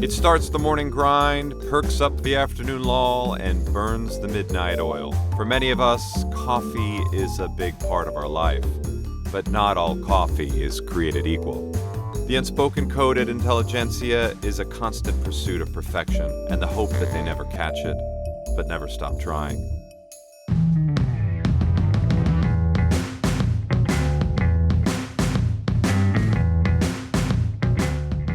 It starts the morning grind, perks up the afternoon lull, and burns the midnight oil. For many of us, coffee is a big part of our life. But not all coffee is created equal. The unspoken code at Intelligentsia is a constant pursuit of perfection and the hope that they never catch it, but never stop trying.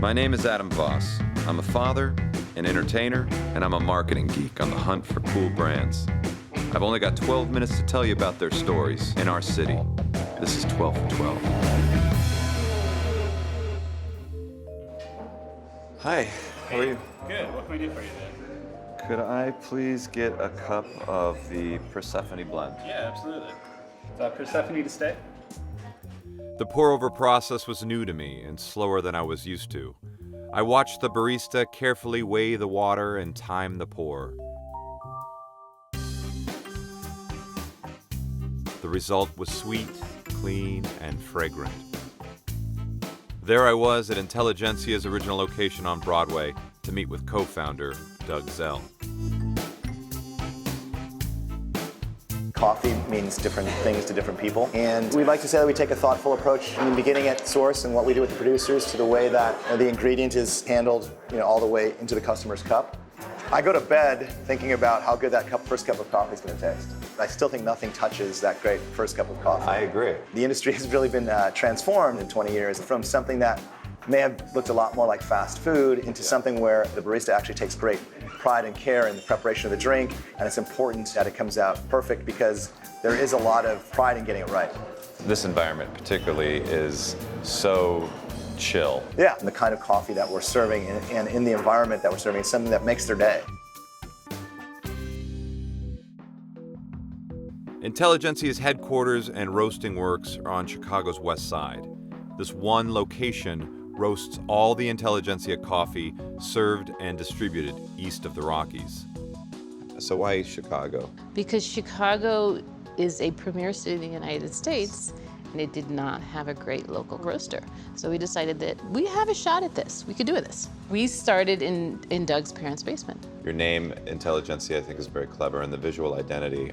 My name is Adam Voss. I'm a father, an entertainer, and I'm a marketing geek on the hunt for cool brands. I've only got 12 minutes to tell you about their stories in our city. This is 12 for 12. Hi, how are you? Good. What can we do for you today? Could I please get a cup of the Persephone blend? Yeah, absolutely. So Persephone to stay? The pour-over process was new to me and slower than I was used to. I watched the barista carefully weigh the water and time the pour. The result was sweet, clean, and fragrant. There I was at Intelligentsia's original location on Broadway to meet with co-founder Doug Zell. Coffee means different things to different people, and we like to say that we take a thoughtful approach from the beginning at source and what we do with the producers to the way that the ingredient is handled, all the way into the customer's cup. I go to bed thinking about how good that first cup of coffee is going to taste. I still think nothing touches that great first cup of coffee. I agree. The industry has really been transformed in 20 years from something that may have looked a lot more like fast food into something where the barista actually takes great pride and care in the preparation of the drink, and it's important that it comes out perfect because there is a lot of pride in getting it right. This environment particularly is so chill. Yeah, and the kind of coffee that we're serving and in the environment that we're serving is something that makes their day. Intelligentsia's headquarters and roasting works are on Chicago's west side. This one location roasts all the Intelligentsia coffee served and distributed east of the Rockies. So why Chicago? Because Chicago is a premier city in the United States, and it did not have a great local roaster. So we decided that we have a shot at this. We could do this. We started in Doug's parents' basement. Your name, Intelligentsia, I think is very clever, and the visual identity,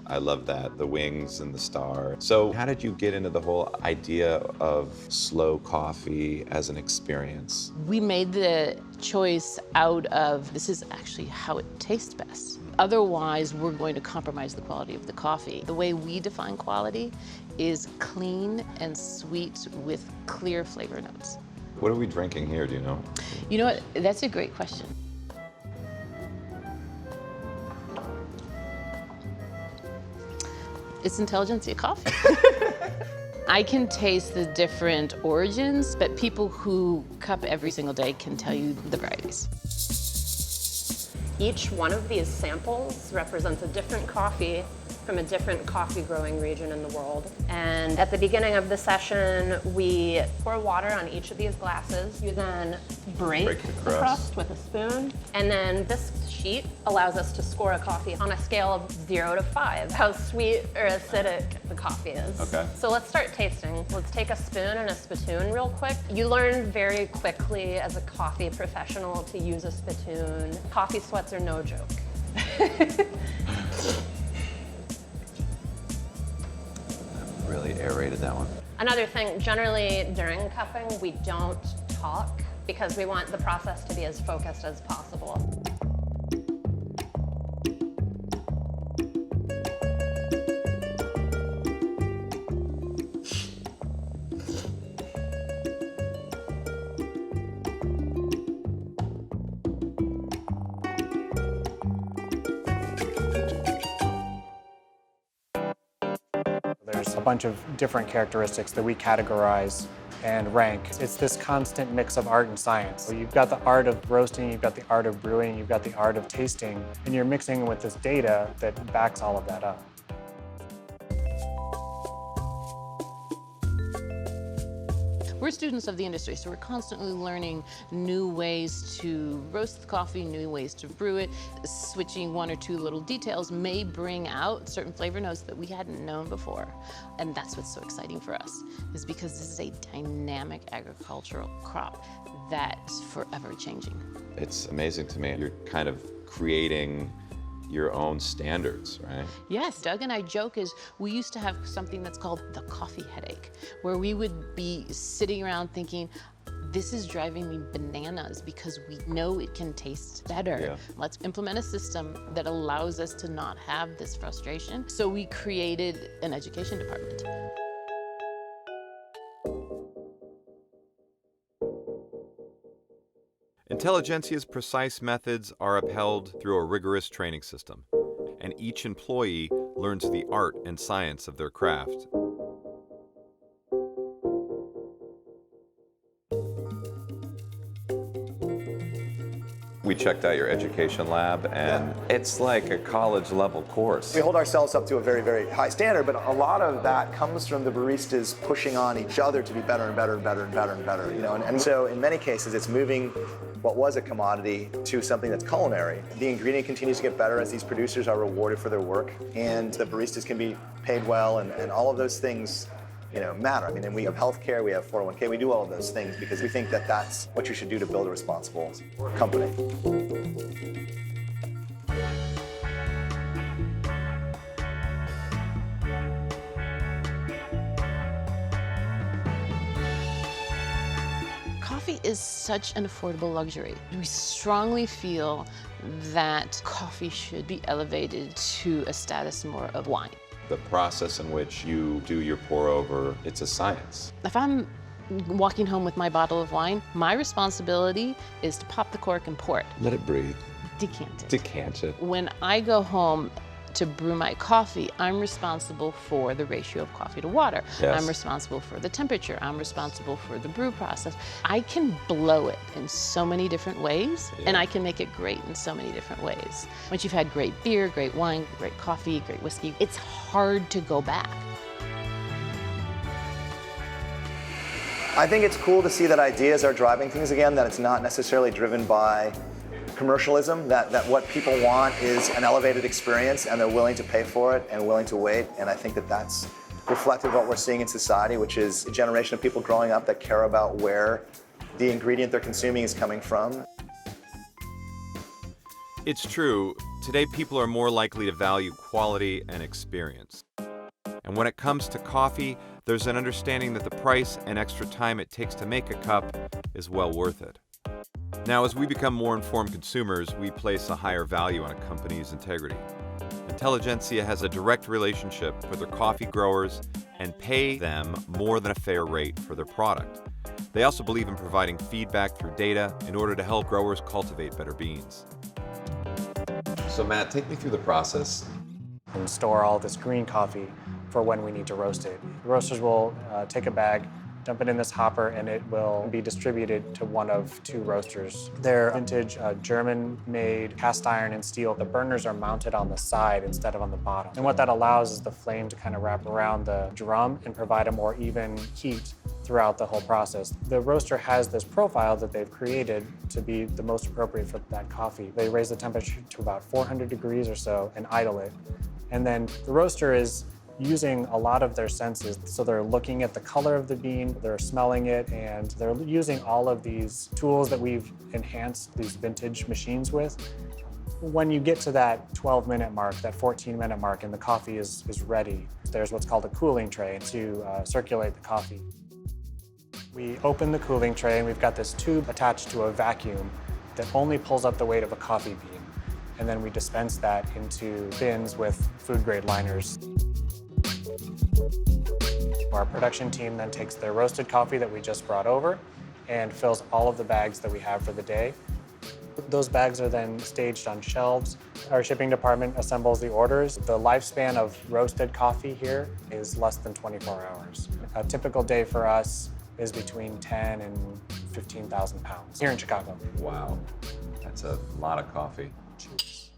I love that, the wings and the star. So how did you get into the whole idea of slow coffee as an experience? We made the choice out of, this is actually how it tastes best. Otherwise, we're going to compromise the quality of the coffee. The way we define quality is clean and sweet with clear flavor notes. What are we drinking here, do you know? You know what, that's a great question. It's Intelligentsia Coffee. I can taste the different origins, but people who cup every single day can tell you the varieties. Each one of these samples represents a different coffee from a different coffee growing region in the world. And at the beginning of the session, we pour water on each of these glasses. You then break the crust with a spoon. And then this sheet allows us to score a coffee on a scale of 0 to 5, how sweet or acidic the coffee is. Okay. So let's start tasting. Let's take a spoon and a spittoon real quick. You learn very quickly as a coffee professional to use a spittoon. Coffee sweats are no joke. Really aerated that one. Another thing, generally during cupping, we don't talk because we want the process to be as focused as possible. There's a bunch of different characteristics that we categorize and rank. It's this constant mix of art and science. So you've got the art of roasting, you've got the art of brewing, you've got the art of tasting, and you're mixing with this data that backs all of that up. We're students of the industry, so we're constantly learning new ways to roast the coffee, new ways to brew it. Switching one or two little details may bring out certain flavor notes that we hadn't known before. And that's what's so exciting for us, is because this is a dynamic agricultural crop that's forever changing. It's amazing to me. You're kind of creating your own standards, right? Yes, Doug and I joke is we used to have something that's called the coffee headache, where we would be sitting around thinking, this is driving me bananas because we know it can taste better. Yeah. Let's implement a system that allows us to not have this frustration. So we created an education department. Intelligentsia's precise methods are upheld through a rigorous training system, and each employee learns the art and science of their craft. We checked out your education lab, and it's like a college-level course. We hold ourselves up to a very, very high standard, but a lot of that comes from the baristas pushing on each other to be better and better and better and better and better. And so in many cases, it's moving what was a commodity to something that's culinary. The ingredient continues to get better as these producers are rewarded for their work, and the baristas can be paid well, and all of those things matter. I mean, and we have healthcare, we have 401k, we do all of those things because we think that that's what you should do to build a responsible company. Coffee is such an affordable luxury. We strongly feel that coffee should be elevated to a status more of wine. The process in which you do your pour over, it's a science. If I'm walking home with my bottle of wine, my responsibility is to pop the cork and pour it. Let it breathe. Decant it. Decant it. When I go home to brew my coffee, I'm responsible for the ratio of coffee to water. Yes. I'm responsible for the temperature. I'm responsible for the brew process. I can blow it in so many different ways, and I can make it great in so many different ways. Once you've had great beer, great wine, great coffee, great whiskey, it's hard to go back. I think it's cool to see that ideas are driving things again, that it's not necessarily driven by commercialism, that what people want is an elevated experience and they're willing to pay for it and willing to wait. And I think that that's reflective of what we're seeing in society, which is a generation of people growing up that care about where the ingredient they're consuming is coming from. It's true, today people are more likely to value quality and experience. And when it comes to coffee, there's an understanding that the price and extra time it takes to make a cup is well worth it. Now, as we become more informed consumers, we place a higher value on a company's integrity. Intelligentsia has a direct relationship with their coffee growers and pay them more than a fair rate for their product. They also believe in providing feedback through data in order to help growers cultivate better beans. So Matt, take me through the process. And store all this green coffee for when we need to roast it. The roasters will take a bag, dump it in this hopper, and it will be distributed to one of two roasters. They're vintage German-made cast iron and steel. The burners are mounted on the side instead of on the bottom. And what that allows is the flame to kind of wrap around the drum and provide a more even heat throughout the whole process. The roaster has this profile that they've created to be the most appropriate for that coffee. They raise the temperature to about 400 degrees or so and idle it. And then the roaster is using a lot of their senses. So they're looking at the color of the bean, they're smelling it, and they're using all of these tools that we've enhanced these vintage machines with. When you get to that 12-minute mark, that 14-minute mark, and the coffee is ready, there's what's called a cooling tray to circulate the coffee. We open the cooling tray, and we've got this tube attached to a vacuum that only pulls up the weight of a coffee bean. And then we dispense that into bins with food-grade liners. Our production team then takes their roasted coffee that we just brought over and fills all of the bags that we have for the day. Those bags are then staged on shelves. Our shipping department assembles the orders. The lifespan of roasted coffee here is less than 24 hours. A typical day for us is between 10 and 15,000 pounds here in Chicago. Wow, that's a lot of coffee. Cheers.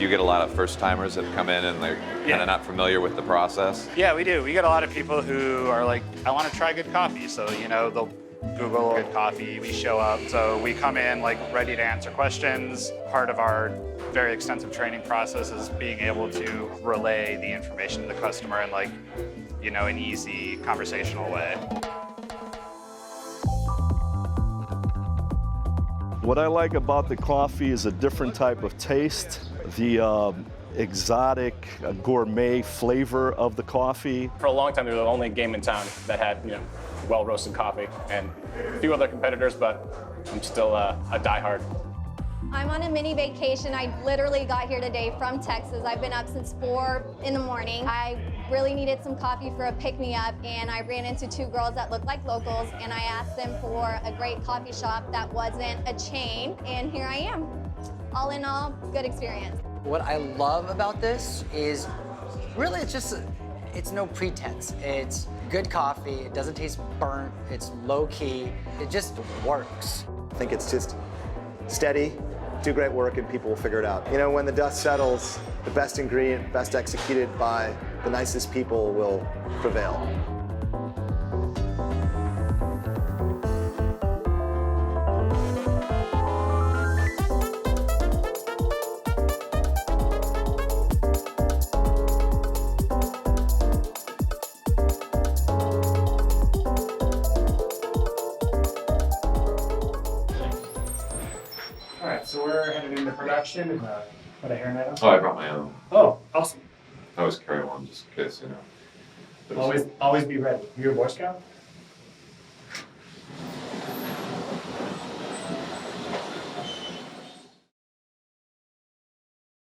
Do you get a lot of first timers that come in and they're kind of not familiar with the process? Yeah, we do. We get a lot of people who are like, I want to try good coffee. So, they'll Google good coffee. We show up. So we come in like ready to answer questions. Part of our very extensive training process is being able to relay the information to the customer in an easy conversational way. What I like about the coffee is a different type of taste, the exotic gourmet flavor of the coffee. For a long time, they were the only game in town that had, well-roasted coffee, and a few other competitors, but I'm still a diehard. I'm on a mini vacation. I literally got here today from Texas. I've been up since 4 in the morning. I really needed some coffee for a pick-me-up, and I ran into 2 girls that looked like locals, and I asked them for a great coffee shop that wasn't a chain, and here I am. All in all, good experience. What I love about this is really it's no pretense. It's good coffee, it doesn't taste burnt, it's low-key, it just works. I think it's just steady, do great work, and people will figure it out. When the dust settles, the best ingredient, best executed by the nicest people will prevail. All right, so we're headed into production. Put a hairnet on. Oh, I brought my own. Oh, awesome. I always carry one just in case, Always be ready. You a Boy Scout?